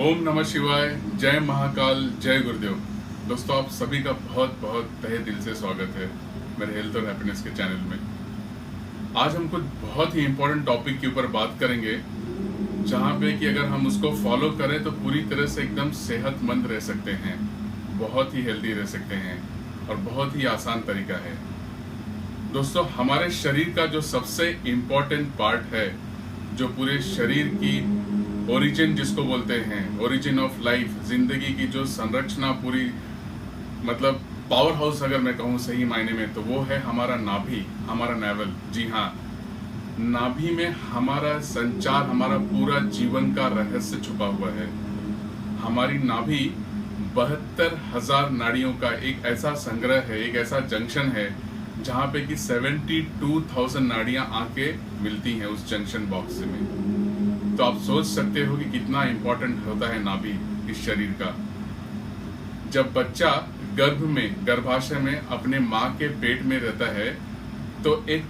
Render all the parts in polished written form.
ओम नमः शिवाय, जय महाकाल, जय गुरुदेव। दोस्तों, आप सभी का बहुत बहुत तहे दिल से स्वागत है मेरे हेल्थ और हैप्पीनेस के चैनल में। आज हम कुछ बहुत ही इम्पोर्टेंट टॉपिक के ऊपर बात करेंगे, जहाँ पे कि अगर हम उसको फॉलो करें तो पूरी तरह से एकदम सेहतमंद रह सकते हैं, बहुत ही हेल्दी रह सकते हैं और बहुत ही आसान तरीका है। दोस्तों, हमारे शरीर का जो सबसे इम्पोर्टेंट पार्ट है, जो पूरे शरीर की ओरिजिन जिसको बोलते हैं, ओरिजिन ऑफ लाइफ, जिंदगी की जो संरचना पूरी, मतलब पावर हाउस अगर मैं कहूँ सही मायने में, तो वो है हमारा नाभि, हमारा नेवल। जी हाँ, नाभि में हमारा संचार, हमारा पूरा जीवन का रहस्य छुपा हुआ है। हमारी नाभि 72,000 नाड़ियों का एक ऐसा संग्रह है, एक ऐसा जंक्शन है, जहाँ पे कि 72,000 नाड़ियाँ आके मिलती हैं उस जंक्शन बॉक्स में। तो आप सोच सकते हो कि कितना इंपॉर्टेंट होता है नाभि इस शरीर का। जब बच्चा गर्भ में, गर्भाशय में अपने माँ के पेट में रहता है, तो एक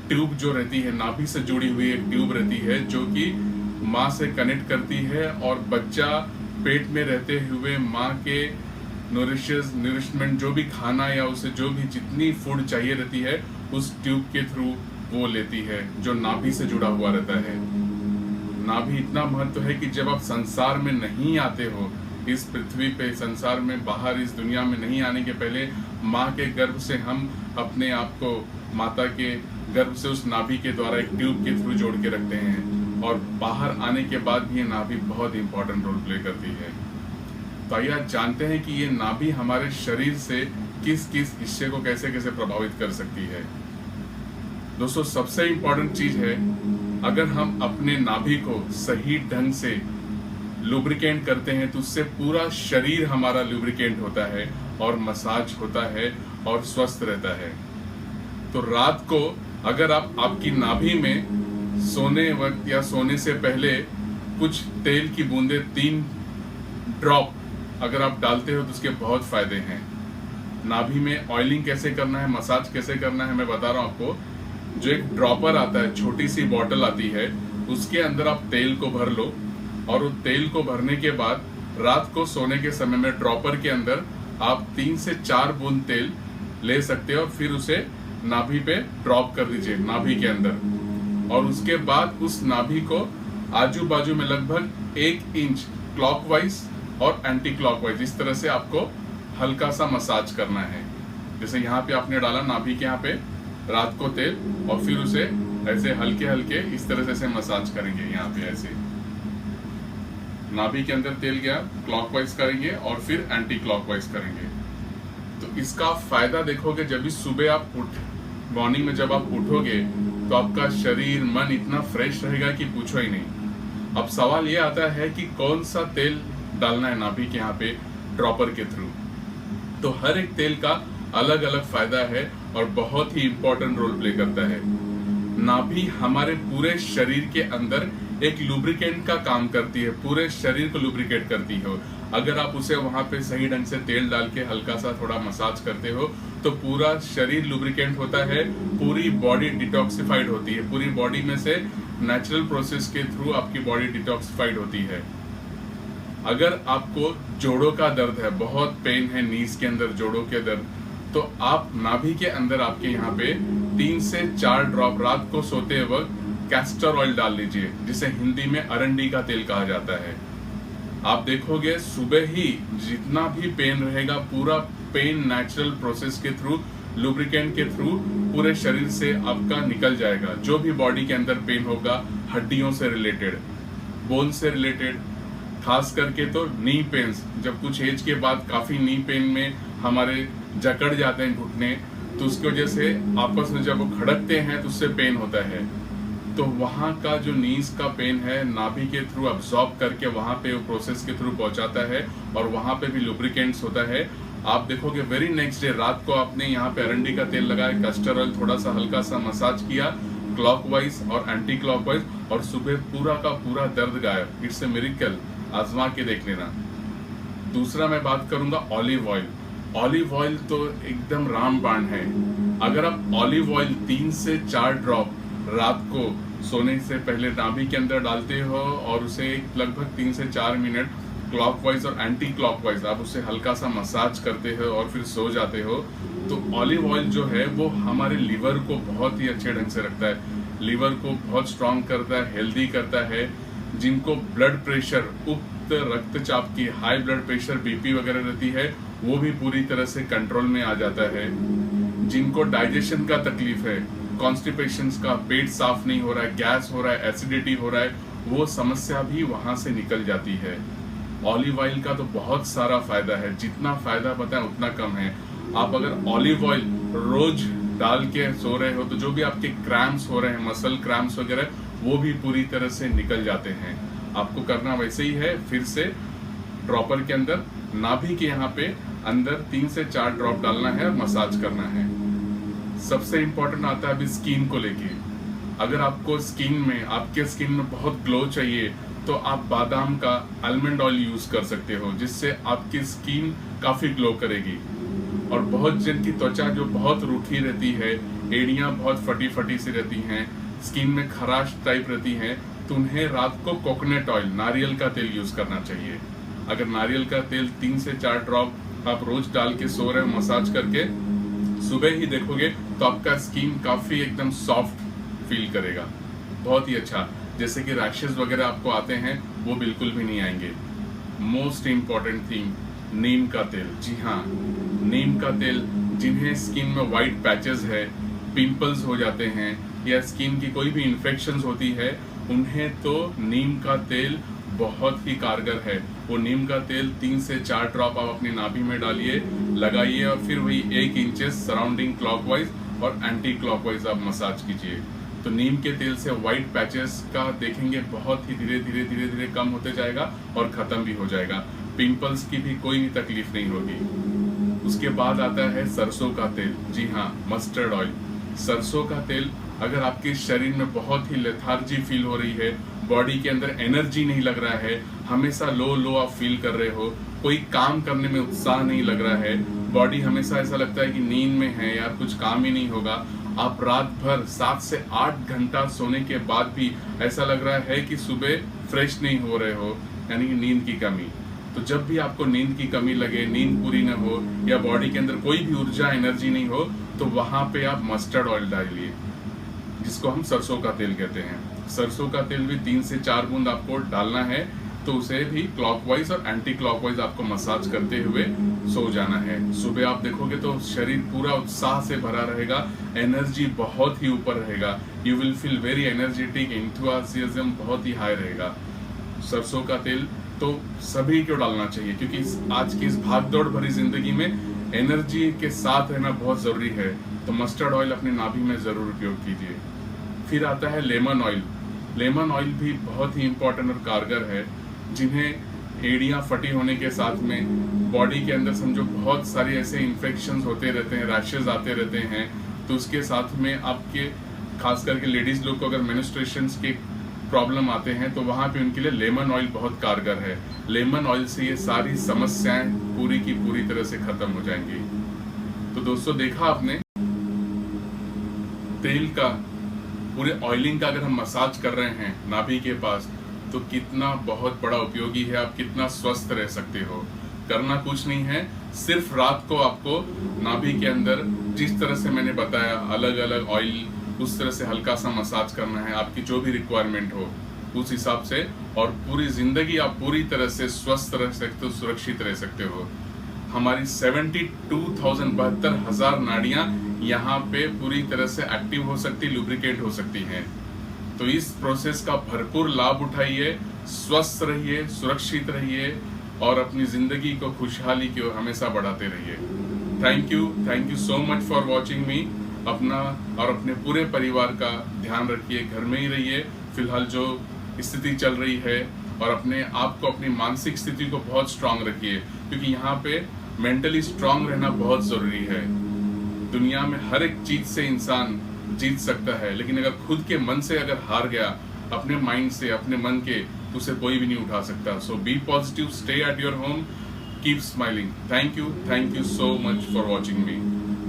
ट्यूब जो रहती है, नाभि से जुड़ी हुई एक ट्यूब रहती है, जो कि माँ से कनेक्ट करती है और बच्चा पेट में रहते हुए माँ के नरिशमेंट, जो भी खाना या उसे जो भी जितनी फूड चाहिए रहती है, उस ट्यूब के थ्रू वो लेती है, जो नाभि से जुड़ा हुआ रहता है। नाभि इतना महत्व है कि जब आप संसार में नहीं आते हो, इस पृथ्वी पे, संसार में बाहर, इस दुनिया में नहीं आने के पहले, माँ के गर्भ से हम अपने आप को माता के गर्भ से उस नाभि के द्वारा एक ट्यूब के थ्रू जोड़ के रखते हैं, और बाहर आने के बाद भी ये नाभि बहुत इंपॉर्टेंट रोल प्ले करती है। तो आइए आज जानते हैं कि ये नाभि हमारे शरीर से किस किस हिस्से को कैसे कैसे प्रभावित कर सकती है। दोस्तों, सबसे इंपॉर्टेंट चीज है, अगर हम अपने नाभि को सही ढंग से लुब्रिकेंट करते हैं तो उससे पूरा शरीर हमारा लुब्रिकेंट होता है और मसाज होता है और स्वस्थ रहता है। तो रात को अगर आप आपकी नाभि में सोने वक्त या सोने से पहले कुछ तेल की बूंदे 3 ड्रॉप अगर आप डालते हो तो उसके बहुत फायदे हैं। नाभि में ऑयलिंग कैसे करना है, मसाज कैसे करना है, मैं बता रहा हूँ आपको। जो एक ड्रॉपर आता है, छोटी सी बॉटल आती है, उसके अंदर आप तेल को भर लो, और उस तेल को भरने के बाद रात को सोने के समय में ड्रॉपर के अंदर आप 3 से 4 बूंद तेल ले सकते हो, फिर उसे नाभि पे ड्रॉप कर दीजिए, नाभि के अंदर। और उसके बाद उस नाभि को आजू बाजू में लगभग 1 इंच क्लॉकवाइज और एंटी क्लॉकवाइज, इस तरह से आपको हल्का सा मसाज करना है। जैसे यहाँ पे आपने डाला नाभि के यहाँ पे रात को तेल, और फिर उसे ऐसे हल्के हल्के इस तरह से मसाज करेंगे। यहाँ पे ऐसे नाभि के अंदर तेल गया, क्लॉकवाइज करेंगे और फिर एंटी क्लॉकवाइज करेंगे। तो इसका फायदा देखोगे, जब भी सुबह आप मॉर्निंग में जब आप उठोगे तो आपका शरीर, मन इतना फ्रेश रहेगा कि पूछो ही नहीं। अब सवाल ये आता है कि कौन सा तेल डालना है नाभि के यहाँ पे ड्रॉपर के थ्रू। तो हर एक तेल का अलग अलग फायदा है और बहुत ही इंपॉर्टेंट रोल प्ले करता है। नाभि हमारे पूरे शरीर के अंदर एक लुब्रिकेंट का काम करती है, पूरे शरीर को लुब्रिकेट करती है। अगर आप उसे वहां पे सही ढंग से तेल डाल के हल्का सा थोड़ा मसाज करते हो तो पूरा शरीर लुब्रिकेंट होता है, पूरी बॉडी डिटॉक्सिफाइड होती है, पूरी बॉडी में से नेचुरल प्रोसेस के थ्रू आपकी बॉडी डिटॉक्सिफाइड होती है। अगर आपको जोड़ों का दर्द है, बहुत पेन है नीज के अंदर, जोड़ों के दर्द, तो आप नाभि के अंदर आपके यहाँ पे 3 से 4 ड्रॉप रात को सोते वक्त कैस्टर ऑयल डाल लीजिए, जिसे हिंदी में अरंडी का तेल कहा जाता है। आप देखोगे सुबह ही जितना भी पेन रहेगा, पूरा पेन नेचुरल प्रोसेस के थ्रू, लुब्रिकेंट के थ्रू पूरे शरीर से आपका निकल जाएगा। जो भी बॉडी के अंदर पेन होगा, हड्डियों से रिलेटेड, बोन से रिलेटेड, खास करके तो नी पेन्स, जब कुछ एज के बाद काफी नी पेन में हमारे जकड़ जाते हैं घुटने, तो उसकी वजह से आपस में जब वो खड़कते हैं तो उससे पेन होता है। तो वहाँ का जो नीज का पेन है, नाभि के थ्रू अब्सॉर्ब करके वहाँ पे वो प्रोसेस के थ्रू पहुँचाता है, और वहाँ पे भी लुब्रिकेंट्स होता है। आप देखोगे वेरी नेक्स्ट डे रात को आपने यहाँ पे अरंडी का तेल लगाया, कैस्टर ऑयल थोड़ा सा हल्का सा मसाज किया क्लॉकवाइज और एंटी क्लॉकवाइज, और सुबह पूरा का पूरा दर्द गायब। इट्स ए मिरेकल, आजमा के देख लेना। दूसरा मैं बात करूंगा ऑलिव ऑयल। ऑलिव ऑयल तो एकदम रामबाण है। अगर आप ऑलिव ऑयल 3 से 4 ड्रॉप रात को सोने से पहले नाभि के अंदर डालते हो और उसे लगभग 3 से 4 मिनट क्लॉकवाइज और एंटी क्लॉकवाइज आप उसे हल्का सा मसाज करते हो और फिर सो जाते हो, तो ऑलिव ऑयल जो है वो हमारे लीवर को बहुत ही अच्छे ढंग से रखता है, लीवर को बहुत स्ट्रांग करता है, हेल्दी करता है। जिनको ब्लड प्रेशर, उच्च रक्तचाप की, हाई ब्लड प्रेशर, बीपी वगैरह रहती है, वो भी पूरी तरह से कंट्रोल में आ जाता है। जिनको डाइजेशन का तकलीफ है, कॉन्स्टिपेशन का, पेट साफ नहीं हो रहा है, गैस हो रहा है, एसिडिटी हो रहा है, वो समस्या भी वहां से निकल जाती है। ऑलिव ऑयल का तो बहुत सारा फायदा है, जितना फायदा बताएं उतना कम है। आप अगर ऑलिव ऑयल रोज डाल के सो रहे हो तो जो भी आपके क्रैम्प्स हो रहे हैं, मसल क्रैम्प्स वगैरह, वो भी पूरी तरह से निकल जाते हैं। आपको करना वैसे ही है, फिर से ड्रॉपर के अंदर नाभि के यहाँ पे अंदर 3 से 4 ड्रॉप डालना है और मसाज करना है। सबसे इंपॉर्टेंट आता है अभी स्किन को लेके। अगर आपको आपके स्किन में बहुत ग्लो चाहिए तो आप बादाम का आलमंड ऑयल यूज कर सकते हो, जिससे आपकी स्किन काफी ग्लो करेगी। और बहुत जन की त्वचा जो बहुत रूखी रहती है, एड़ियां बहुत फटी फटी सी रहती हैं, स्किन में खराश टाइप रहती हैं, तो उन्हें रात को कोकोनट ऑयल, नारियल का तेल यूज करना चाहिए। अगर नारियल का तेल 3 से 4 ड्रॉप आप रोज डाल के सो रहे हो मसाज करके, सुबह ही देखोगे तो आपका स्किन काफी एकदम सॉफ्ट फील करेगा, बहुत ही अच्छा। जैसे कि रैशेस वगैरह आपको आते हैं वो बिल्कुल भी नहीं आएंगे। मोस्ट इम्पॉर्टेंट थिंग, नीम का तेल। जी हाँ, नीम का तेल। जिन्हें स्किन में व्हाइट पैचेस है, पिंपल्स हो जाते हैं या स्किन की कोई भी इन्फेक्शंस होती है, उन्हें तो नीम का तेल बहुत ही कारगर है। वो नीम का तेल 3 से 4 ड्रॉप आप अपनी नाभि में डालिए, लगाइए और फिर वही 1 इंचेस सराउंडिंग क्लॉकवाइज और एंटी क्लॉकवाइज आप मसाज कीजिए। तो नीम के तेल से व्हाइट पैचेस का देखेंगे बहुत ही धीरे धीरे धीरे धीरे कम होते जाएगा और खत्म भी हो जाएगा। पिंपल्स की भी कोई भी तकलीफ नहीं होगी। उसके बाद आता है सरसों का तेल। जी हाँ, मस्टर्ड ऑयल। सरसों का तेल, अगर आपके शरीर में बहुत ही लेथार्जी फील हो रही है, बॉडी के अंदर एनर्जी नहीं लग रहा है, हमेशा लो आप फील कर रहे हो, कोई काम करने में उत्साह नहीं लग रहा है, बॉडी हमेशा ऐसा लगता है कि नींद में है यार, कुछ काम ही नहीं होगा, आप रात भर 7 से 8 घंटा सोने के बाद भी ऐसा लग रहा है कि सुबह फ्रेश नहीं हो रहे हो, यानी कि नींद की कमी। तो जब भी आपको नींद की कमी लगे, नींद पूरी न हो या बॉडी के अंदर कोई भी ऊर्जा, एनर्जी नहीं हो, तो वहां पे आप मस्टर्ड ऑयल डालिए, जिसको हम सरसों का तेल कहते हैं। सरसों का तेल भी 3 से 4 बूंद आपको डालना है, तो उसे भी क्लॉकवाइज और एंटी क्लॉकवाइज आपको मसाज करते हुए सो जाना है। सुबह आप देखोगे तो शरीर पूरा उत्साह से भरा रहेगा, एनर्जी बहुत ही ऊपर रहेगा, you will feel very energetic, enthusiasm बहुत ही हाई रहेगा। सरसों का तेल तो सभी को डालना चाहिए, क्योंकि आज की इस भागदौड़ भरी जिंदगी में एनर्जी के साथ रहना बहुत जरूरी है। तो मस्टर्ड ऑयल अपने नाभि में जरूर उपयोग कीजिए। फिर आता है लेमन ऑयल। लेमन ऑयल भी बहुत ही इंपॉर्टेंट और कारगर है। जिन्हें एड़ियां फटी होने के साथ में बॉडी के अंदर समझो बहुत सारे ऐसे इन्फेक्शंस होते रहते हैं, रैशेज आते रहते हैं, तो उसके साथ में आपके खास करके लेडीज लोग को अगर मेंस्ट्रुएशंस के प्रॉब्लम आते हैं तो वहां पे उनके लिए लेमन ऑयल बहुत कारगर है। लेमन ऑयल से ये सारी समस्याएं पूरी की पूरी तरह से खत्म हो जाएंगी। तो दोस्तों, देखा आपने तेल का, पूरे ऑयलिंग का अगर हम मसाज कर रहे हैं नाभि के पास, तो कितना बहुत बड़ा उपयोगी है, आप कितना स्वस्थ रह सकते हो। करना कुछ नहीं है, सिर्फ रात को आपको नाभि के अंदर जिस तरह से मैंने बताया, अलग अलग ऑयल उस तरह से हल्का सा मसाज करना है, आपकी जो भी रिक्वायरमेंट हो उस हिसाब से, और पूरी जिंदगी आप पूरी तरह से स्वस्थ रह सकते हो, सुरक्षित रह सकते हो। हमारी 72,000 नाड़ियां यहाँ पे पूरी तरह से एक्टिव हो सकती, लुब्रिकेट हो सकती हैं। तो इस प्रोसेस का भरपूर लाभ उठाइए, स्वस्थ रहिए, सुरक्षित रहिए और अपनी जिंदगी को खुशहाली की ओर हमेशा बढ़ाते रहिए। Thank you so much for watching मी। अपना और अपने पूरे परिवार का ध्यान रखिए, घर में ही रहिए फिलहाल जो स्थिति चल रही है, और अपने आप को, अपनी मानसिक स्थिति को बहुत स्ट्रांग रखिए, क्योंकि यहाँ पे मेंटली स्ट्रांग रहना बहुत जरूरी है। दुनिया में हर एक चीज से इंसान जीत सकता है, लेकिन अगर खुद के मन से अगर हार गया, अपने माइंड से, अपने मन के, तो उसे कोई भी नहीं उठा सकता। So be positive, stay at your home, keep smiling. Thank you so much for watching me.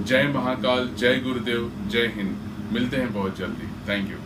जय महाकाल, जय गुरुदेव, जय हिंद। मिलते हैं बहुत जल्दी। Thank you.